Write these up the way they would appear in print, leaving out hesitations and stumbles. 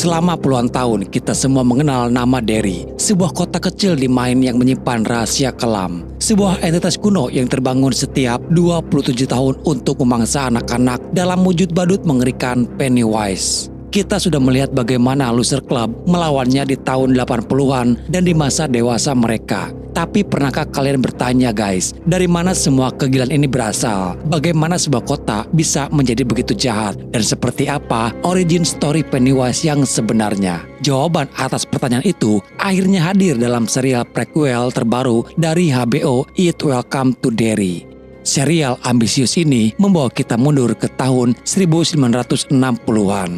Selama puluhan tahun kita semua mengenal nama Derry, sebuah kota kecil di Maine yang menyimpan rahasia kelam. Sebuah entitas kuno yang terbangun setiap 27 tahun untuk memangsa anak-anak dalam wujud badut mengerikan Pennywise. Kita sudah melihat bagaimana loser club melawannya di tahun 80-an dan di masa dewasa mereka. Tapi pernahkah kalian bertanya guys, dari mana semua kegilaan ini berasal? Bagaimana sebuah kota bisa menjadi begitu jahat? Dan seperti apa origin story Pennywise yang sebenarnya? Jawaban atas pertanyaan itu akhirnya hadir dalam serial prequel terbaru dari HBO, It Welcome to Derry. Serial ambisius ini membawa kita mundur ke tahun 1960-an.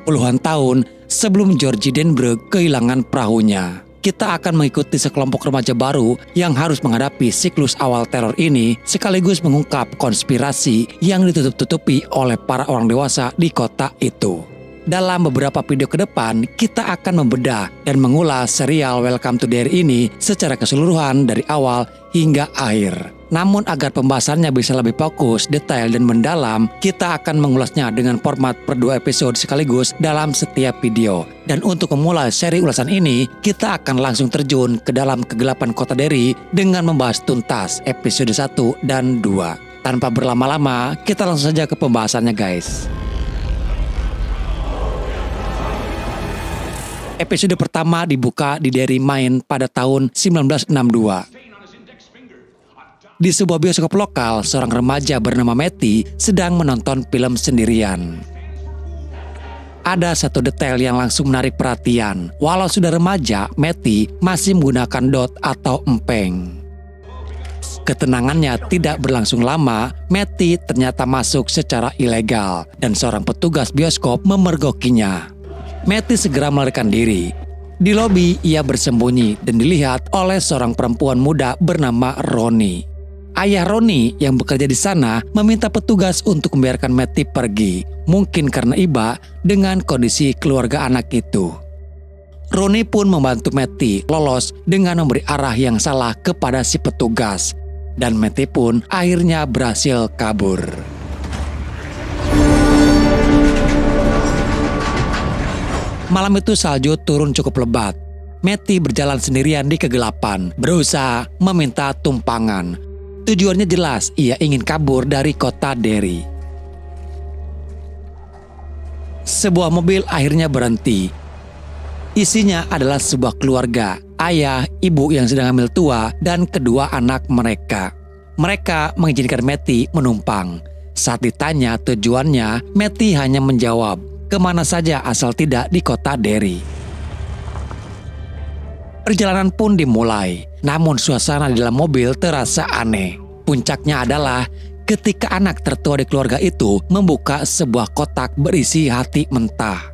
Puluhan tahun sebelum George Denberg kehilangan perahunya. Kita akan mengikuti sekelompok remaja baru yang harus menghadapi siklus awal teror ini sekaligus mengungkap konspirasi yang ditutup-tutupi oleh para orang dewasa di kota itu. Dalam beberapa video ke depan, kita akan membedah dan mengulas serial Welcome to Derry ini secara keseluruhan dari awal hingga akhir. Namun agar pembahasannya bisa lebih fokus, detail, dan mendalam, kita akan mengulasnya dengan format per 2 episode sekaligus dalam setiap video. Dan untuk memulai seri ulasan ini, kita akan langsung terjun ke dalam kegelapan kota Derry dengan membahas tuntas episode 1 dan 2. Tanpa berlama-lama, kita langsung saja ke pembahasannya guys. Episode pertama dibuka di Derry, Maine pada tahun 1962. Di sebuah bioskop lokal, seorang remaja bernama Matty sedang menonton film sendirian. Ada satu detail yang langsung menarik perhatian. Walau sudah remaja, Matty masih menggunakan dot atau empeng. Ketenangannya tidak berlangsung lama, Matty ternyata masuk secara ilegal dan seorang petugas bioskop memergokinya. Matty segera melarikan diri. Di lobi, ia bersembunyi dan dilihat oleh seorang perempuan muda bernama Ronnie. Ayah Ronnie yang bekerja di sana meminta petugas untuk membiarkan Matty pergi, mungkin karena iba dengan kondisi keluarga anak itu. Ronnie pun membantu Matty lolos dengan memberi arah yang salah kepada si petugas, dan Matty pun akhirnya berhasil kabur. Malam itu salju turun cukup lebat. Matty berjalan sendirian di kegelapan, berusaha meminta tumpangan. Tujuannya jelas, ia ingin kabur dari kota Derry. Sebuah mobil akhirnya berhenti. Isinya adalah sebuah keluarga, ayah, ibu yang sedang hamil tua, dan kedua anak mereka. Mereka mengizinkan Matty menumpang. Saat ditanya tujuannya, Matty hanya menjawab, kemana saja asal tidak di kota Derry. Perjalanan pun dimulai, namun suasana di dalam mobil terasa aneh. Puncaknya adalah ketika anak tertua di keluarga itu membuka sebuah kotak berisi hati mentah.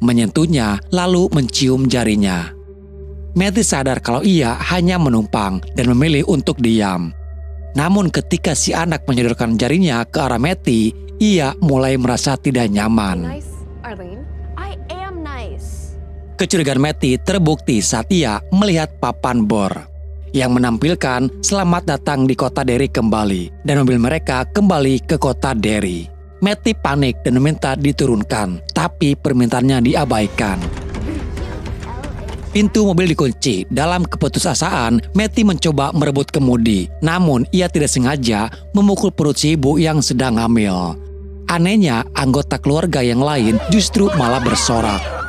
Menyentuhnya lalu mencium jarinya. Matty sadar kalau ia hanya menumpang dan memilih untuk diam. Namun ketika si anak menyodorkan jarinya ke arah Matty, ia mulai merasa tidak nyaman. Kecurigaan Matty terbukti saat ia melihat papan bor yang menampilkan selamat datang di kota Derry kembali, dan mobil mereka kembali ke kota Derry. Matty panik dan meminta diturunkan, tapi permintaannya diabaikan. Pintu mobil dikunci. Dalam keputusasaan, Matty mencoba merebut kemudi, namun ia tidak sengaja memukul perut si ibu yang sedang hamil. Anehnya, anggota keluarga yang lain justru malah bersorak.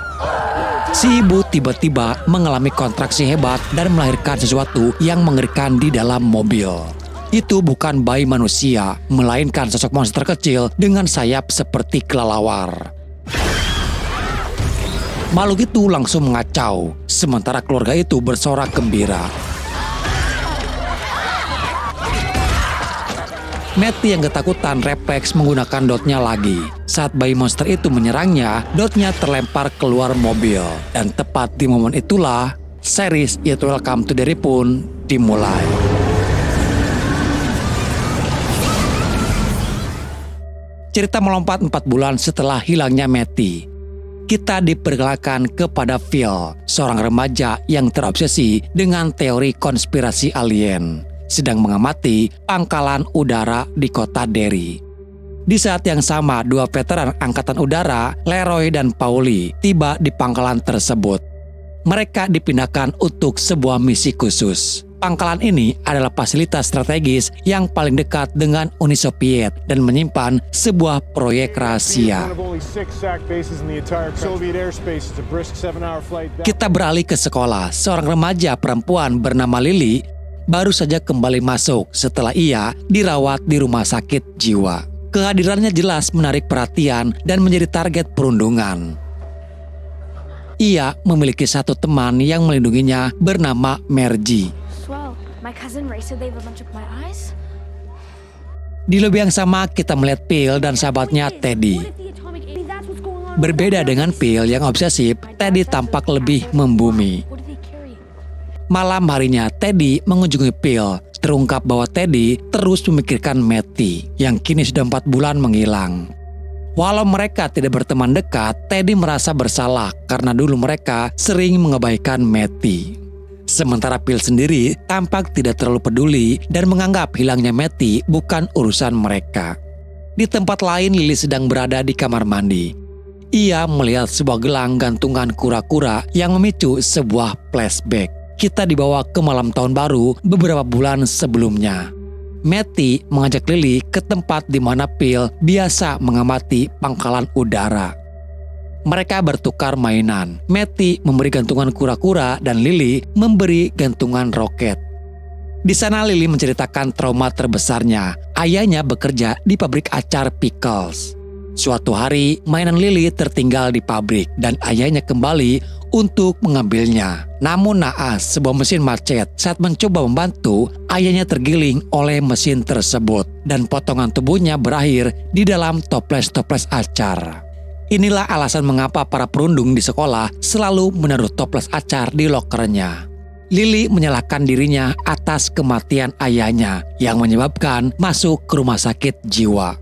Si ibu tiba-tiba mengalami kontraksi hebat dan melahirkan sesuatu yang mengerikan di dalam mobil. Itu bukan bayi manusia, melainkan sosok monster kecil dengan sayap seperti kelelawar. Makhluk itu langsung mengacau, sementara keluarga itu bersorak gembira. Matty yang ketakutan refleks menggunakan dotnya lagi. Saat bayi monster itu menyerangnya, dotnya terlempar keluar mobil. Dan tepat di momen itulah, series It Welcome to Derry pun dimulai. Cerita melompat 4 bulan setelah hilangnya Matty. Kita diperkenalkan kepada Phil, seorang remaja yang terobsesi dengan teori konspirasi alien, sedang mengamati pangkalan udara di kota Derry. Di saat yang sama, dua veteran angkatan udara, Leroy dan Pauli, tiba di pangkalan tersebut. Mereka dipindahkan untuk sebuah misi khusus. Pangkalan ini adalah fasilitas strategis yang paling dekat dengan Uni Soviet dan menyimpan sebuah proyek rahasia. Kita beralih ke sekolah. Seorang remaja perempuan bernama Lily baru saja kembali masuk setelah ia dirawat di rumah sakit jiwa. Kehadirannya jelas menarik perhatian dan menjadi target perundungan. Ia memiliki satu teman yang melindunginya bernama Margie. Di lobi yang sama kita melihat Phil dan sahabatnya Teddy. Berbeda dengan Phil yang obsesif, Teddy tampak lebih membumi. Malam harinya Teddy mengunjungi Phil. Terungkap bahwa Teddy terus memikirkan Matty yang kini sudah 4 bulan menghilang. Walau mereka tidak berteman dekat, Teddy merasa bersalah karena dulu mereka sering mengabaikan Matty. Sementara Phil sendiri tampak tidak terlalu peduli dan menganggap hilangnya Matty bukan urusan mereka. Di tempat lain, Lily sedang berada di kamar mandi. Ia melihat sebuah gelang gantungan kura-kura yang memicu sebuah flashback. Kita dibawa ke malam tahun baru beberapa bulan sebelumnya. Matty mengajak Lily ke tempat di mana Phil biasa mengamati pangkalan udara. Mereka bertukar mainan. Matty memberi gantungan kura-kura dan Lily memberi gantungan roket. Di sana Lily menceritakan trauma terbesarnya. Ayahnya bekerja di pabrik acar pickles. Suatu hari, mainan Lily tertinggal di pabrik dan ayahnya kembali untuk mengambilnya. Namun naas, sebuah mesin macet. Saat mencoba membantu, ayahnya tergiling oleh mesin tersebut dan potongan tubuhnya berakhir di dalam toples-toples acar. Inilah alasan mengapa para perundung di sekolah selalu menaruh toples acar di lokernya. Lily menyalahkan dirinya atas kematian ayahnya yang menyebabkan masuk ke rumah sakit jiwa.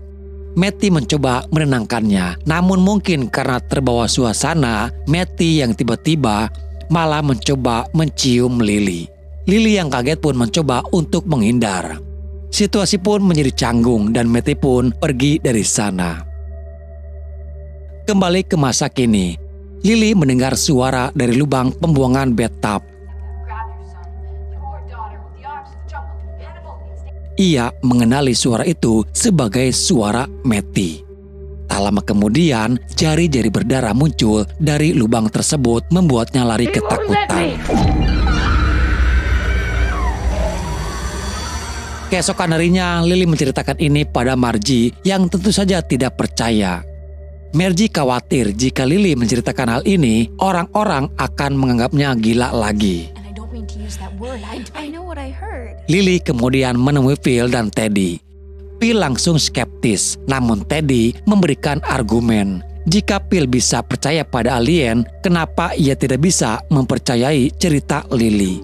Matty mencoba menenangkannya, namun mungkin karena terbawa suasana, Matty yang tiba-tiba malah mencoba mencium Lily. Lily yang kaget pun mencoba untuk menghindar. Situasi pun menjadi canggung dan Matty pun pergi dari sana. Kembali ke masa kini, Lily mendengar suara dari lubang pembuangan bathtub. Ia mengenali suara itu sebagai suara Matty. Tak lama kemudian, jari-jari berdarah muncul dari lubang tersebut membuatnya lari ketakutan. Keesokan harinya, Lily menceritakan ini pada Margie yang tentu saja tidak percaya. Margie khawatir jika Lily menceritakan hal ini, orang-orang akan menganggapnya gila lagi. Lily kemudian menemui Phil dan Teddy. Phil langsung skeptis, namun Teddy memberikan argumen. Jika Phil bisa percaya pada alien, kenapa ia tidak bisa mempercayai cerita Lily?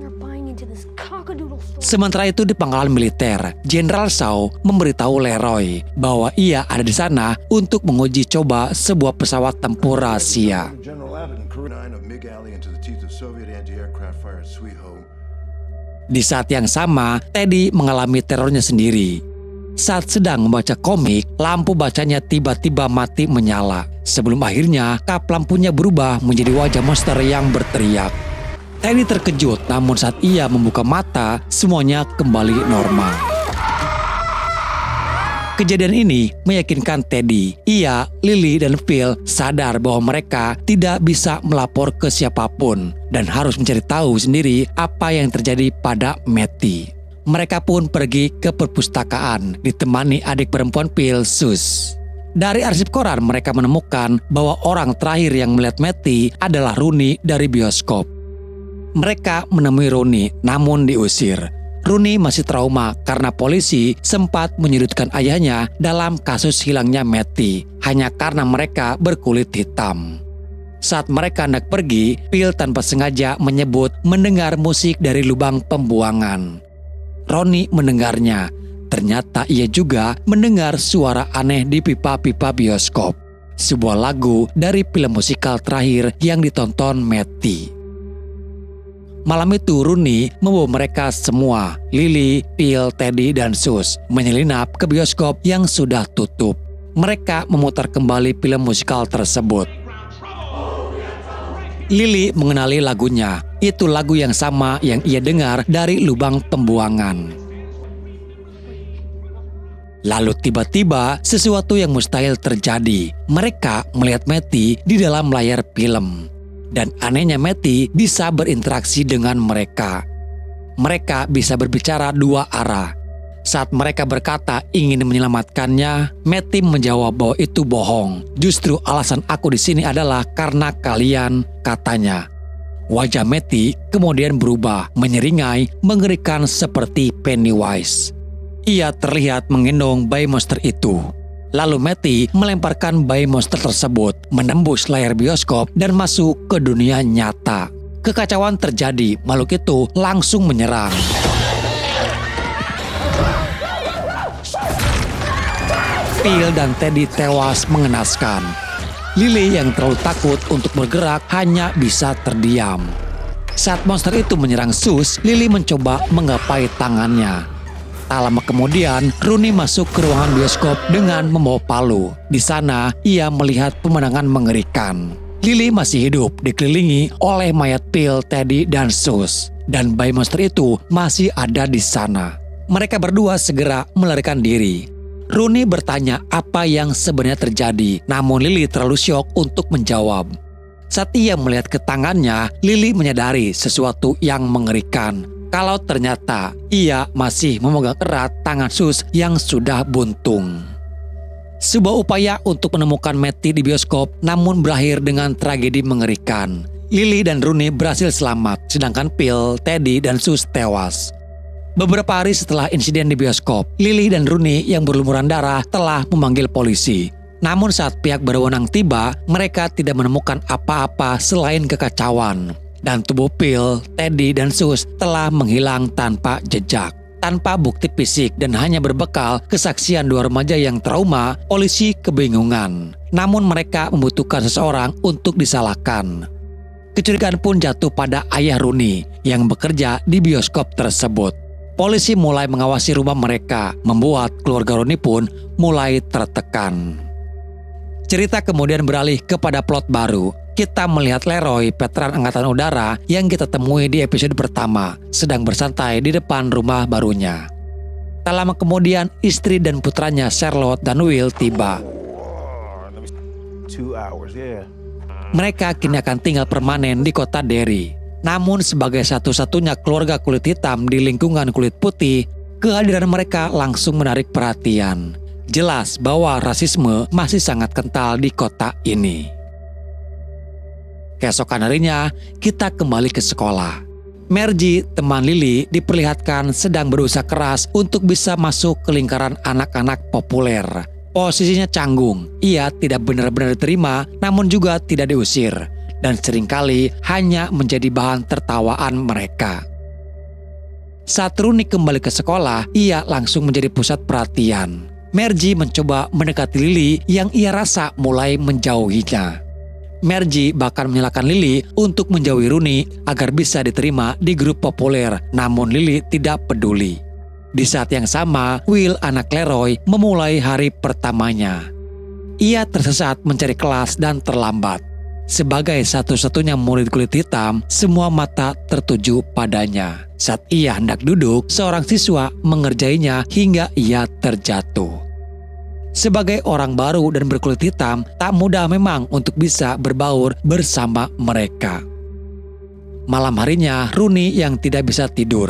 Sementara itu di pangkalan militer, Jenderal Shaw memberitahu Leroy bahwa ia ada di sana untuk menguji coba sebuah pesawat tempur rahasia. Di saat yang sama, Teddy mengalami terornya sendiri. Saat sedang membaca komik, lampu bacanya tiba-tiba mati menyala. Sebelum akhirnya, kap lampunya berubah menjadi wajah monster yang berteriak. Teddy terkejut, namun saat ia membuka mata, semuanya kembali normal. Kejadian ini meyakinkan Teddy. Ia, Lily, dan Phil sadar bahwa mereka tidak bisa melapor ke siapapun dan harus mencari tahu sendiri apa yang terjadi pada Matty. Mereka pun pergi ke perpustakaan ditemani adik perempuan Phil, Sus. Dari arsip koran mereka menemukan bahwa orang terakhir yang melihat Matty adalah Rooney dari bioskop. Mereka menemui Rooney namun diusir. Rooney masih trauma karena polisi sempat menyudutkan ayahnya dalam kasus hilangnya Matty hanya karena mereka berkulit hitam. Saat mereka hendak pergi, Phil tanpa sengaja menyebut mendengar musik dari lubang pembuangan. Rooney mendengarnya. Ternyata ia juga mendengar suara aneh di pipa-pipa bioskop. Sebuah lagu dari film musikal terakhir yang ditonton Matty. Malam itu Rooney membawa mereka semua, Lily, Phil, Teddy, dan Sus, menyelinap ke bioskop yang sudah tutup. mereka memutar kembali film musikal tersebut. Lily mengenali lagunya. Itu lagu yang sama yang ia dengar dari lubang pembuangan. Lalu tiba-tiba sesuatu yang mustahil terjadi. Mereka melihat Matty di dalam layar film. Dan anehnya Matty bisa berinteraksi dengan mereka. Mereka bisa berbicara dua arah. Saat mereka berkata ingin menyelamatkannya, Matty menjawab bahwa itu bohong. Justru alasan aku di sini adalah karena kalian, katanya. Wajah Matty kemudian berubah, menyeringai, mengerikan seperti Pennywise. Ia terlihat menggendong bayi monster itu. Lalu Matty melemparkan bayi monster tersebut, menembus layar bioskop dan masuk ke dunia nyata. Kekacauan terjadi, makhluk itu langsung menyerang. Phil dan Teddy tewas mengenaskan. Lily yang terlalu takut untuk bergerak hanya bisa terdiam. Saat monster itu menyerang Sus, Lily mencoba menggapai tangannya. Tak lama kemudian, Rooney masuk ke ruangan bioskop dengan membawa palu. Di sana, ia melihat pemandangan mengerikan. Lily masih hidup, dikelilingi oleh mayat Phil, Teddy, dan Sus. Dan bayi monster itu masih ada di sana. Mereka berdua segera melarikan diri. Rooney bertanya apa yang sebenarnya terjadi, namun Lily terlalu syok untuk menjawab. Saat ia melihat ke tangannya, Lily menyadari sesuatu yang mengerikan. Kalau ternyata ia masih memegang erat tangan Sus yang sudah buntung. Sebuah upaya untuk menemukan Matty di bioskop namun berakhir dengan tragedi mengerikan. Lily dan Rooney berhasil selamat, sedangkan Phil, Teddy, dan Sus tewas. Beberapa hari setelah insiden di bioskop, Lily dan Rooney yang berlumuran darah telah memanggil polisi. Namun saat pihak berwenang tiba, mereka tidak menemukan apa-apa selain kekacauan. Dan tubuh Phil, Teddy, dan Sus telah menghilang tanpa jejak. Tanpa bukti fisik dan hanya berbekal kesaksian dua remaja yang trauma, polisi kebingungan. Namun mereka membutuhkan seseorang untuk disalahkan. Kecurigaan pun jatuh pada ayah Rooney yang bekerja di bioskop tersebut. Polisi mulai mengawasi rumah mereka, membuat keluarga Rooney pun mulai tertekan. Cerita kemudian beralih kepada plot baru. Kita melihat Leroy, veteran angkatan udara yang kita temui di episode pertama, sedang bersantai di depan rumah barunya. Tak lama kemudian, istri dan putranya Charlotte dan Will tiba. Mereka kini akan tinggal permanen di kota Derry. Namun sebagai satu-satunya keluarga kulit hitam di lingkungan kulit putih, kehadiran mereka langsung menarik perhatian. Jelas bahwa rasisme masih sangat kental di kota ini. Keesokan harinya, kita kembali ke sekolah. Margie, teman Lily, diperlihatkan sedang berusaha keras untuk bisa masuk ke lingkaran anak-anak populer. Posisinya canggung, ia tidak benar-benar diterima, namun juga tidak diusir. Dan seringkali hanya menjadi bahan tertawaan mereka. Saat Rooney kembali ke sekolah, ia langsung menjadi pusat perhatian. Margie mencoba mendekati Lily yang ia rasa mulai menjauhinya. Margie bahkan menyalahkan Lily untuk menjauhi Rooney agar bisa diterima di grup populer, namun Lily tidak peduli. Di saat yang sama, Will, anak Leroy, memulai hari pertamanya. Ia tersesat mencari kelas dan terlambat. Sebagai satu-satunya murid kulit hitam, semua mata tertuju padanya. Saat ia hendak duduk, seorang siswa mengerjainya hingga ia terjatuh. Sebagai orang baru dan berkulit hitam, tak mudah memang untuk bisa berbaur bersama mereka. Malam harinya, Rooney yang tidak bisa tidur.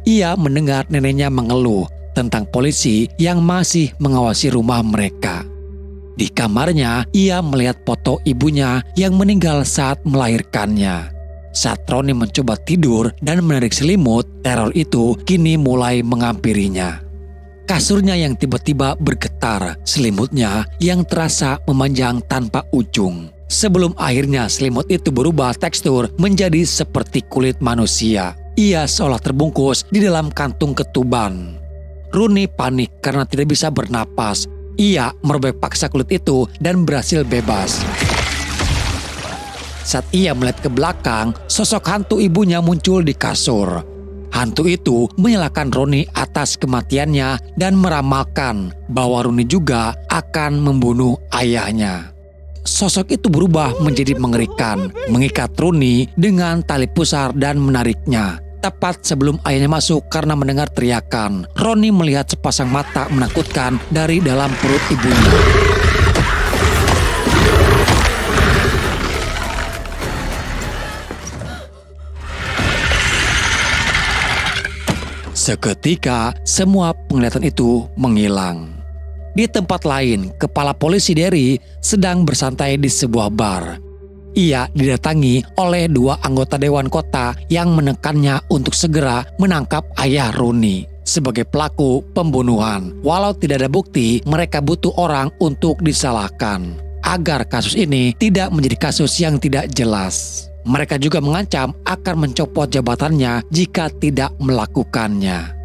Ia mendengar neneknya mengeluh tentang polisi yang masih mengawasi rumah mereka. Di kamarnya, ia melihat foto ibunya yang meninggal saat melahirkannya. Saat Rooney mencoba tidur dan menarik selimut, teror itu kini mulai menghampirinya. Kasurnya yang tiba-tiba bergetar, selimutnya yang terasa memanjang tanpa ujung. Sebelum akhirnya selimut itu berubah tekstur menjadi seperti kulit manusia. Ia seolah terbungkus di dalam kantung ketuban. Rooney panik karena tidak bisa bernapas. Ia merobek paksa kulit itu dan berhasil bebas. Saat ia melihat ke belakang, sosok hantu ibunya muncul di kasur. Hantu itu menyalahkan Ronnie atas kematiannya dan meramalkan bahwa Ronnie juga akan membunuh ayahnya. Sosok itu berubah menjadi mengerikan, mengikat Ronnie dengan tali pusar dan menariknya. Tepat sebelum ayahnya masuk karena mendengar teriakan, Ronnie melihat sepasang mata menakutkan dari dalam perut ibunya. Seketika, semua penglihatan itu menghilang. Di tempat lain, kepala polisi Derry sedang bersantai di sebuah bar. Ia didatangi oleh 2 anggota Dewan Kota yang menekannya untuk segera menangkap ayah Ronnie sebagai pelaku pembunuhan. Walau tidak ada bukti, mereka butuh orang untuk disalahkan agar kasus ini tidak menjadi kasus yang tidak jelas. Mereka juga mengancam akan mencopot jabatannya jika tidak melakukannya.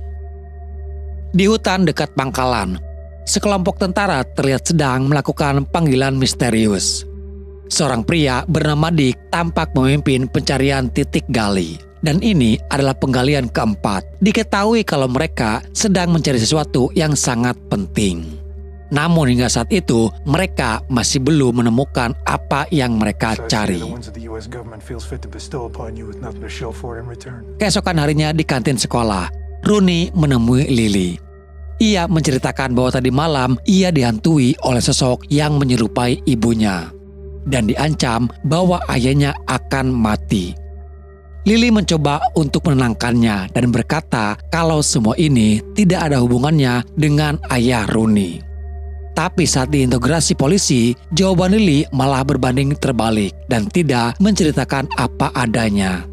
Di hutan dekat pangkalan, sekelompok tentara terlihat sedang melakukan panggilan misterius. Seorang pria bernama Dick tampak memimpin pencarian titik gali. Dan ini adalah penggalian keempat. Diketahui kalau mereka sedang mencari sesuatu yang sangat penting. Namun hingga saat itu, mereka masih belum menemukan apa yang mereka cari. Keesokan harinya di kantin sekolah, Ronnie menemui Lily. Ia menceritakan bahwa tadi malam ia dihantui oleh sosok yang menyerupai ibunya dan diancam bahwa ayahnya akan mati. Lily mencoba untuk menenangkannya dan berkata kalau semua ini tidak ada hubungannya dengan ayah Ronnie. Tapi saat diintegrasi polisi, jawaban Lily malah berbanding terbalik dan tidak menceritakan apa adanya.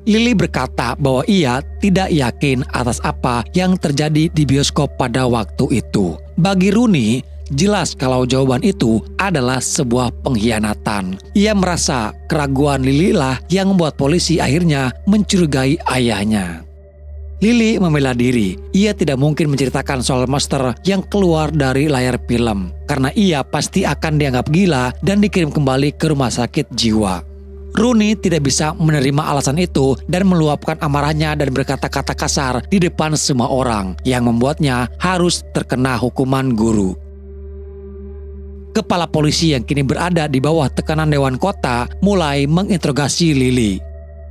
Lily berkata bahwa ia tidak yakin atas apa yang terjadi di bioskop pada waktu itu. Bagi Ronnie, jelas kalau jawaban itu adalah sebuah pengkhianatan. Ia merasa keraguan Lily lah yang membuat polisi akhirnya mencurigai ayahnya. Lily membela diri, ia tidak mungkin menceritakan soal monster yang keluar dari layar film karena ia pasti akan dianggap gila dan dikirim kembali ke rumah sakit jiwa. Ronnie tidak bisa menerima alasan itu dan meluapkan amarahnya dan berkata-kata kasar di depan semua orang yang membuatnya harus terkena hukuman guru. Kepala polisi yang kini berada di bawah tekanan Dewan Kota mulai menginterogasi Lily.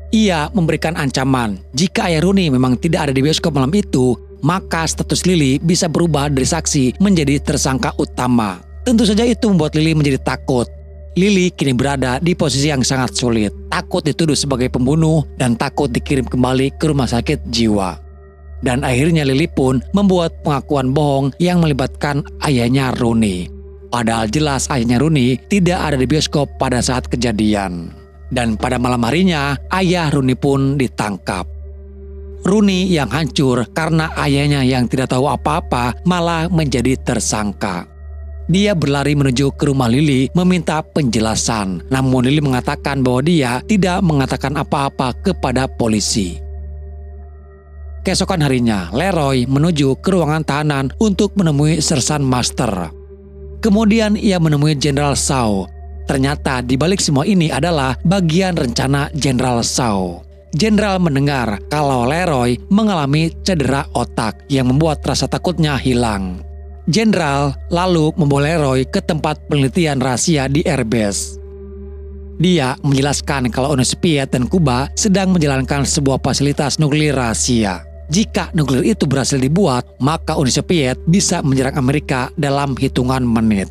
Ia memberikan ancaman, jika ayah Ronnie memang tidak ada di bioskop malam itu, maka status Lily bisa berubah dari saksi menjadi tersangka utama. Tentu saja itu membuat Lily menjadi takut. Lily kini berada di posisi yang sangat sulit, takut dituduh sebagai pembunuh dan takut dikirim kembali ke rumah sakit jiwa. Dan akhirnya Lily pun membuat pengakuan bohong yang melibatkan ayahnya Ronnie. Padahal jelas ayahnya Ronnie tidak ada di bioskop pada saat kejadian. Dan pada malam harinya, ayah Ronnie pun ditangkap. Ronnie yang hancur karena ayahnya yang tidak tahu apa-apa malah menjadi tersangka. Dia berlari menuju ke rumah Lily meminta penjelasan. Namun Lily mengatakan bahwa dia tidak mengatakan apa-apa kepada polisi. Keesokan harinya, Leroy menuju ke ruangan tahanan untuk menemui Sersan Master. Kemudian ia menemui Jenderal Shaw. Ternyata di balik semua ini adalah bagian rencana Jenderal Shaw. Jenderal mendengar kalau Leroy mengalami cedera otak yang membuat rasa takutnya hilang. Jenderal lalu membawa Leroy ke tempat penelitian rahasia di airbase. Dia menjelaskan kalau Uni Soviet dan Kuba sedang menjalankan sebuah fasilitas nuklir rahasia. Jika nuklir itu berhasil dibuat, maka Uni Soviet bisa menyerang Amerika dalam hitungan menit.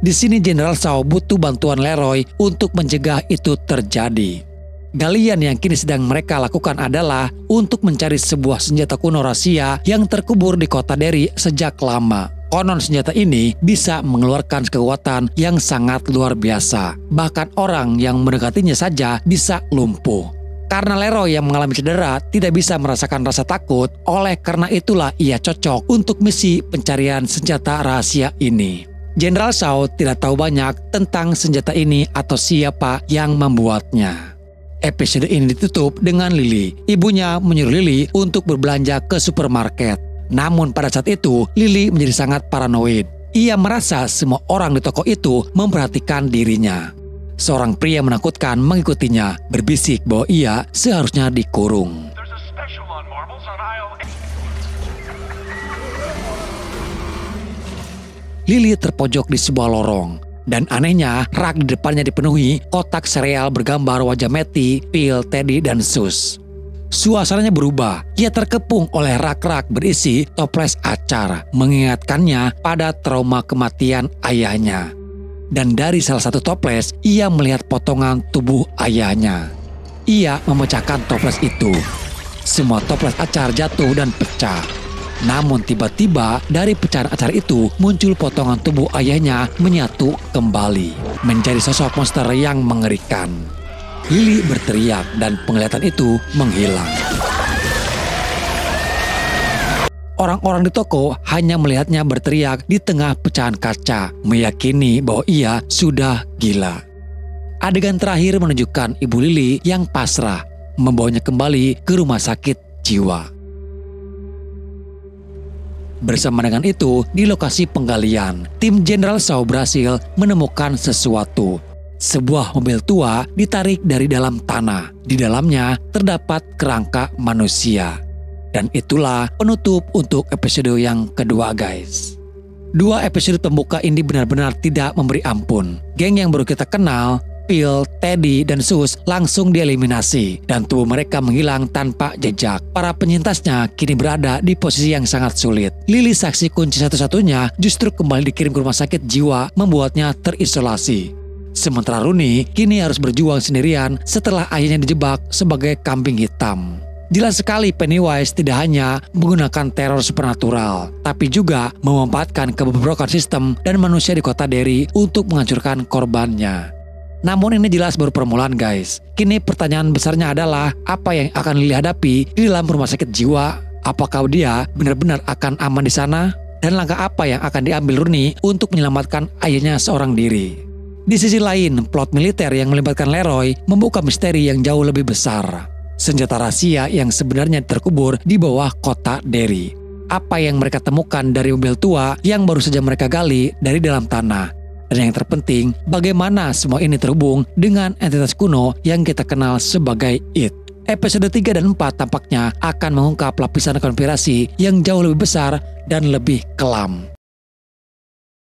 Di sini Jenderal Shaw butuh bantuan Leroy untuk mencegah itu terjadi. Galian yang kini sedang mereka lakukan adalah untuk mencari sebuah senjata kuno rahasia yang terkubur di kota Derry sejak lama. Konon senjata ini bisa mengeluarkan kekuatan yang sangat luar biasa. Bahkan orang yang mendekatinya saja bisa lumpuh. Karena Leroy yang mengalami cedera tidak bisa merasakan rasa takut, oleh karena itulah ia cocok untuk misi pencarian senjata rahasia ini. Jenderal Shaw tidak tahu banyak tentang senjata ini atau siapa yang membuatnya. Episode ini ditutup dengan Lily. Ibunya menyuruh Lily untuk berbelanja ke supermarket. Namun pada saat itu, Lily menjadi sangat paranoid. Ia merasa semua orang di toko itu memperhatikan dirinya. Seorang pria menakutkan mengikutinya, berbisik bahwa ia seharusnya dikurung. Lily terpojok di sebuah lorong. Dan anehnya, rak di depannya dipenuhi kotak sereal bergambar wajah Matty, Phil, Teddy, dan Sus. Suasananya berubah. Ia terkepung oleh rak-rak berisi toples acar, mengingatkannya pada trauma kematian ayahnya. Dan dari salah satu toples, ia melihat potongan tubuh ayahnya. Ia memecahkan toples itu. Semua toples acar jatuh dan pecah. Namun tiba-tiba dari pecahan acar itu muncul potongan tubuh ayahnya menyatu kembali menjadi sosok monster yang mengerikan. Lily berteriak dan penglihatan itu menghilang. Orang-orang di toko hanya melihatnya berteriak di tengah pecahan kaca, meyakini bahwa ia sudah gila. Adegan terakhir menunjukkan Ibu Lily yang pasrah, membawanya kembali ke rumah sakit jiwa. Bersama dengan itu, di lokasi penggalian, tim Jenderal Shaw berhasil menemukan sesuatu. Sebuah mobil tua ditarik dari dalam tanah. Di dalamnya terdapat kerangka manusia. Dan itulah penutup untuk episode yang kedua, guys. 2 episode pembuka ini benar-benar tidak memberi ampun. Geng yang baru kita kenal, Phil, Teddy, dan Sus langsung dieliminasi dan tubuh mereka menghilang tanpa jejak. Para penyintasnya kini berada di posisi yang sangat sulit. Lily, saksi kunci satu-satunya, justru kembali dikirim ke rumah sakit jiwa, membuatnya terisolasi. Sementara Rooney kini harus berjuang sendirian setelah ayahnya dijebak sebagai kambing hitam. Jelas sekali Pennywise tidak hanya menggunakan teror supernatural, tapi juga memanfaatkan kebobrokan sistem dan manusia di kota Derry untuk menghancurkan korbannya. Namun ini jelas baru permulaan, guys. Kini pertanyaan besarnya adalah apa yang akan Lily hadapi di dalam rumah sakit jiwa? Apakah dia benar-benar akan aman di sana? Dan langkah apa yang akan diambil Rooney untuk menyelamatkan ayahnya seorang diri? Di sisi lain, plot militer yang melibatkan Leroy membuka misteri yang jauh lebih besar. Senjata rahasia yang sebenarnya terkubur di bawah kota Derry. Apa yang mereka temukan dari mobil tua yang baru saja mereka gali dari dalam tanah? Dan yang terpenting, bagaimana semua ini terhubung dengan entitas kuno yang kita kenal sebagai It. Episode 3 dan 4 tampaknya akan mengungkap lapisan konspirasi yang jauh lebih besar dan lebih kelam.